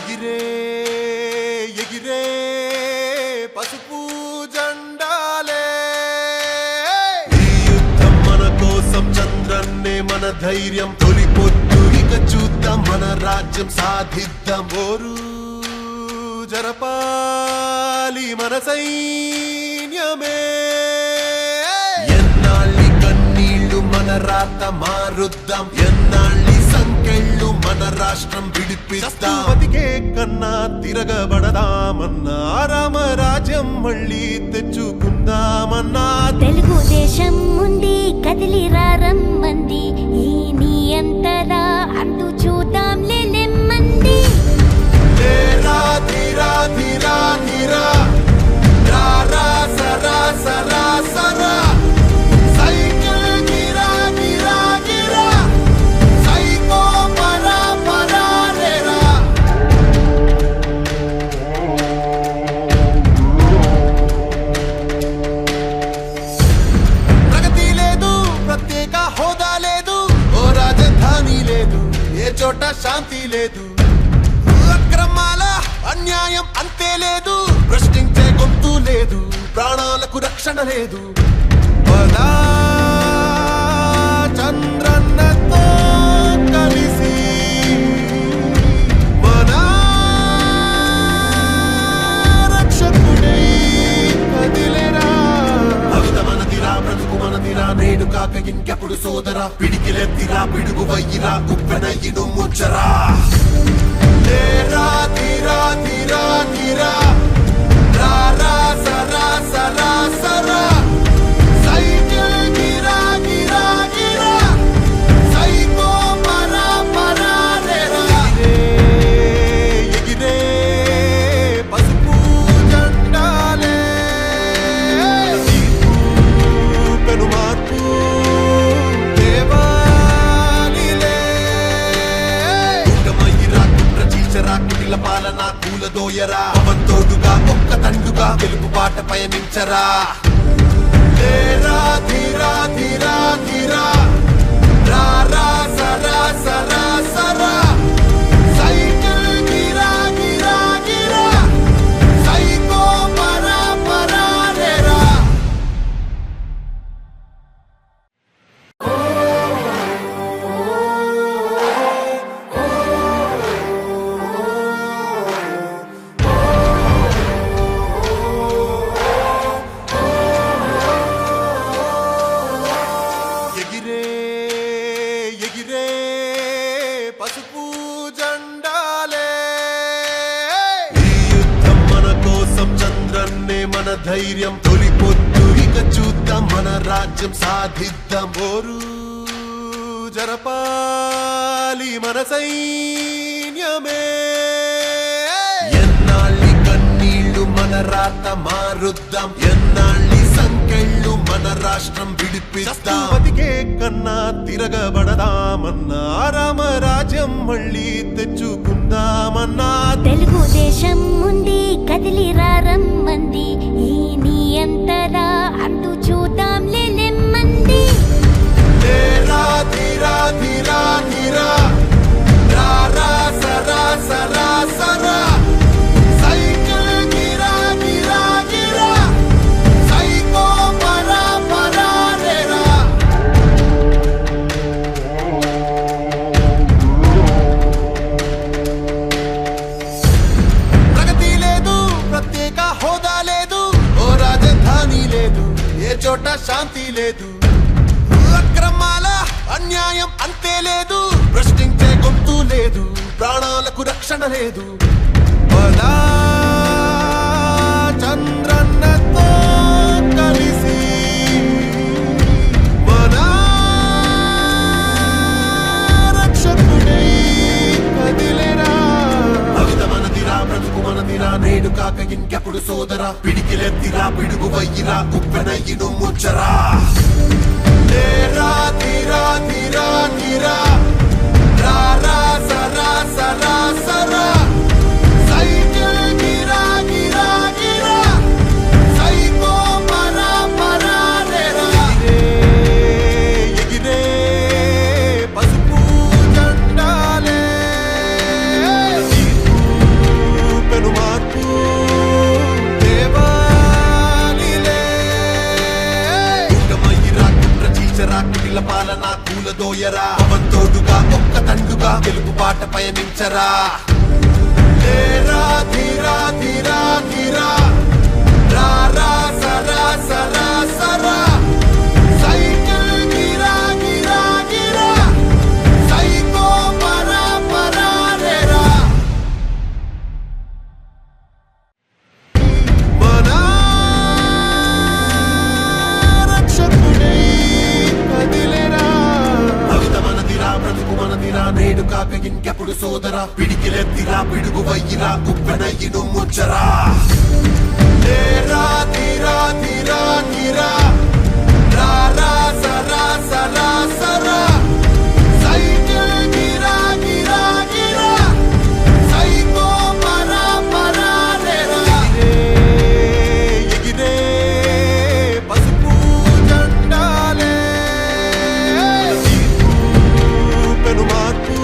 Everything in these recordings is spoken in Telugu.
ఎగిరే ఎగిరే పసుపు జెండాలే ఈ యుద్ధం మన కోసం చంద్రన్నే మన ధైర్యం తొలి పొద్దు ఇక చూద్దాం మన రాజ్యం సాధిద్దాం ఓరు జరపాలి మన సైన్యమే ఎన్నాళ్ళి కన్నీళ్లు మన రాత మారుద్దాం ఎన్నాళ్ళి సంకెళ్ళు మన రాష్ట్రం విడిపిస్తాం బతికే కన్నా తిరగబడదామన్నా రామరాజ్యం మళ్ళీ తెచ్చుకుందామన్నా తెలుగుదేశం ఉంది కదిలి రమ్మంది ఈ నీ అంతరా అంటూ చూద్దాం నెమ్మంది ధీరా ధీరా ధీరా ధీరా రా సరా సరా సరా సైకిల్ గిరా గిరా గిరా సైకో పరా పరా రేరా ప్రగతి లేదు ప్రత్యేక హోదా లేదు ఓ రాజధాని లేదు ఏ చోట శాంతి లేదు అక్రమాల అన్యాయం అంతే లేదు ప్రశ్నించే గొంతు లేదు ప్రాణాలకు రక్షణ లేదు పదా చంద్రన్నతో కలిసి మన రక్షకుడై కదిలేరా భవిత మనదిరా బ్రతుకు మనదిరా నేడు కాక ఇంకెప్పుడు సోదరా పిడికిలెత్తిరా పిడుగు వయ్యిరా ఉప్పెనయ్యిను ముచ్చరా ధీరా ధీరా ధీరా ధీరా రా సరా సరా సరా సైకిల్ గిరా గిరా గిరా సైకో పరా పరా రేరా ఎగిరే పసుపు జెండాలే పెను మార్పు కుటిల పాలన కూలదోయరా పవన్తోడుగా ఒక్క తండుగా తెలుగు పాట పయనించరా ధీరా ధీరా ధీరా ధీరా రా సరా సరా సరా సైకిల్ గిరా గిరా గిరా సైకో పరా పరా రేరా ఎగిరే ఎగిరే పసుపు జెండాలే ఈ యుద్ధం మన కోసం చంద్రన్నే మన ధైర్యం తొలి పొద్దు ఇక చూద్దాం మన రాజ్యం సాధిద్దాం ఓరు జరపాలి మన సైన్యమే ఎన్నాళ్ళి కన్నీళ్లు మన రాత మారుద్దాం ఎన్నాళ్ళి సంకెళ్ళు మన రాష్ట్రం విడిపిస్తాం బతికే కన్నా తిరగబడదామన్నా రామరాజ్యం మళ్ళీ తెచ్చుకుందామన్నా తెలుగుదేశం ఉంది కదిలి రమ్మంది ఈ నీ అంతరా అంటూ చూద్దాం నెమ్మంది ధీరా ధీరా ధీరా ధీరా రా సరా సరా సరా సైకిల్ గిరా గిరా గిరా సైకో పరా పరా రేరా ప్రగతి లేదు ప్రత్యేక హోదా లేదు ఓ రాజధాని లేదు ఏ చోట శాంతి లేదు అక్రమాల అన్యాయం అంతే లేదు ప్రశ్నించే గొంతు లేదు ప్రాణాలకు రక్షణ లేదు పదా చంద్రన్నతో కలిసి మన రక్షకుడై కదిలేరా భవిత మనదిరా బ్రతుకు మనదిరా నేడు కాక ఇంకెప్పుడు సోదరా పిడికిలెత్తిరా పిడుగు వయ్యిరా ఉప్పెనయ్యిను ముచ్చరా ధీరా ధీరా ధీరా ధీరా రా సరా సరా సరా సైకిల్ గిరా గిరా గిరా సైకో పరా పరా రేరా ఎగిరే పసుపు జెండాలే కూలదోయరా పవన్ తోడుగా ఒక్క తండుగా గెలుపు బాట పయనించరా లేరా ధీరా ధీరా ధీరా రా రా సరా సరా సరా సైకిల్ గిరా గిరా గిరా సైకో పరా పరా రేరా మన రక్షకుడై కదిలేరా భవిత మనదిరా బ్రతుకు మనదిరా నేడు కాక ఇంకెప్పుడు సోదరా పిడికిలెత్తిరా పిడుగు వయ్యిరా ఉప్పెనయ్యిను ముచ్చరా లేరా ధీరా ధీరా ధీరా రా రా సరా సరా సరా సైకిల్ గిరా గిరా గిరా సైకో పరా పరా రేరా ఎగిరే పసుపు జెండాలే తీర్పు పెను మార్పు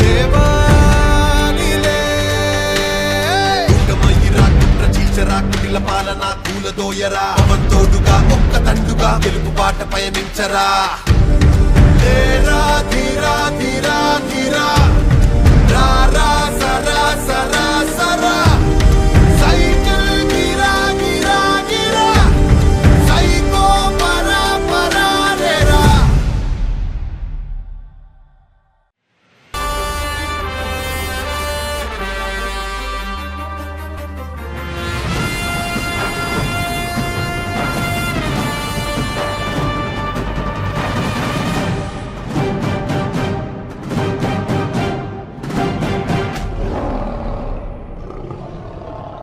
దేవాలిలే దుర్గమయ్యిరా కుట్ర చీల్చరా కుటిల పాలన కూలదోయరా పవన్ తోడుగా ఒక్క తండుగా గెలుపు బాట పయనించరా లేరా ధీరా ధీరా ధీరా రా రా సరా